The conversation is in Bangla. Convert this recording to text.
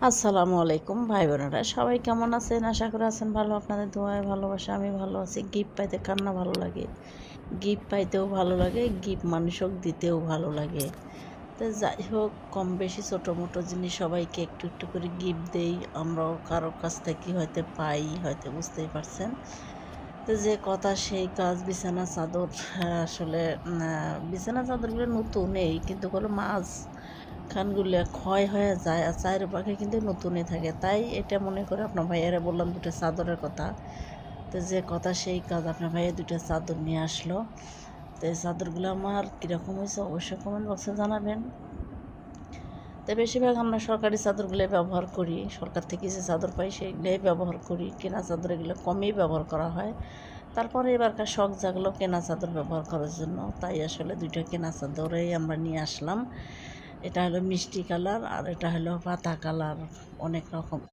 আসসালামু আলাইকুম ভাই বোনেরা, সবাই কেমন আছেন? আশা করি আছেন ভালো। আপনাদের দোয়ায় ভালোবাসা আমি ভালো আছি। গিফট পাইতে কার না ভালো লাগে? গিফট পাইতেও ভালো লাগে, গিফট মানুষক দিতেও ভালো লাগে। তো যাই হোক, কম বেশি ছোটো মোটো জিনিস সবাইকে একটু একটু করে গিফট দেই। আমরাও কারোর কাছ থেকে হয়তো পাই, হয়তো বুঝতেই পারছেন। তো যে কথা সেই কাজ, বিছানা চাদর। আসলে বিছানা চাদরগুলো নতুন এই, কিন্তু কোনো মাছ খানগুলো ক্ষয় হয়ে যায় আর চায়ের পাখে কিন্তু নতুনই থাকে। তাই এটা মনে করে আপনার ভাইয়ারে বললাম দুটো চাদরের কথা। তো যে কথা সেই কাজ, আপনার ভাইয়া দুটো চাদর নিয়ে আসলো। তো এই চাদরগুলো আমার কীরকম হয়েছে অবশ্যই কমেন্ট বক্সে জানাবেন। তো বেশিরভাগ আমরা সরকারি চাদরগুলোই ব্যবহার করি, সরকার থেকে যে চাদর পাই সেইগুলোই ব্যবহার করি। কেনা চাদর এগুলো কমই ব্যবহার করা হয়। তারপরে এবারকার শখ জাগলো কেনা চাদর ব্যবহার করার জন্য, তাই আসলে দুইটা কেনা চাদরেই আমরা নিয়ে আসলাম। এটা হলো মিষ্টি কালার আর এটা হলো পাতা কালার, অনেক রকম